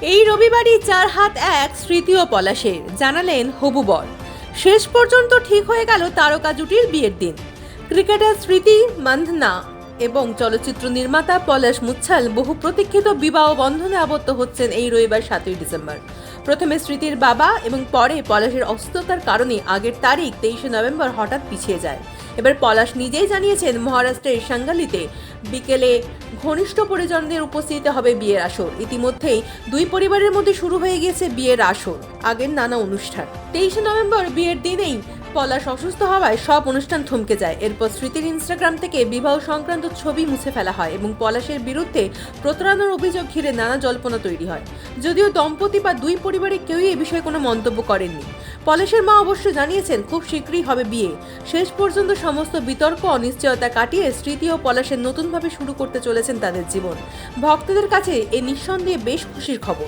এই রবিবারই 4 হাত 1 স্মৃতি ও পলাশের, জানালেন হবু বর। শেষ পর্যন্ত ঠিক হয়ে গেল তারকা জুটির বিয়ের দিন। ক্রিকেটার স্মৃতি মান্ধানা এবং চলচ্চিত্র নির্মাতা পলাশ মুচ্ছাল বহু প্রতীক্ষিত বিবাহ বন্ধনে আবদ্ধ হচ্ছেন এই রবিবার 7ই ডিসেম্বর। প্রথমে স্মৃতির বাবা এবং পরে পলাশের অসুস্থতার কারণে আগের তারিখ 23শে নভেম্বর হঠাৎ পিছিয়ে যায়। এবার পলাশ নিজেই জানিয়েছেন মহারাষ্ট্রের সাঙ্গালিতে বিকেলে ঘনিষ্ঠ পরিজনদের উপস্থিতিতে হবে বিয়ের আসর। ইতিমধ্যেই দুই পরিবারের মধ্যে শুরু হয়ে গিয়েছে বিয়ের আসর, আগের নানা অনুষ্ঠান। 23শে নভেম্বর বিয়ের দিনেই পলাশ অসুস্থ হওয়ায় সব অনুষ্ঠান থমকে যায়। এরপর স্মৃতির ইনস্টাগ্রাম থেকে বিবাহ সংক্রান্ত ছবি মুছে ফেলা হয় এবং পলাশের বিরুদ্ধে প্রতারণার অভিযোগ ঘিরে নানা জল্পনা তৈরি হয়। যদিও দম্পতি বা দুই পরিবারের কেউই এ বিষয়ে কোনো মন্তব্য করেননি। পলাশের মা অবশ্য জানিয়েছেন খুব শীঘ্রই হবে বিয়ে। শেষ পর্যন্ত সমস্ত বিতর্ক অনিশ্চয়তা কাটিয়ে স্মৃতি ও পলাশের নতুনভাবে শুরু করতে চলেছেন তাদের জীবন। ভক্তদের কাছে এ নিঃসন্দেহে বেশ খুশির খবর।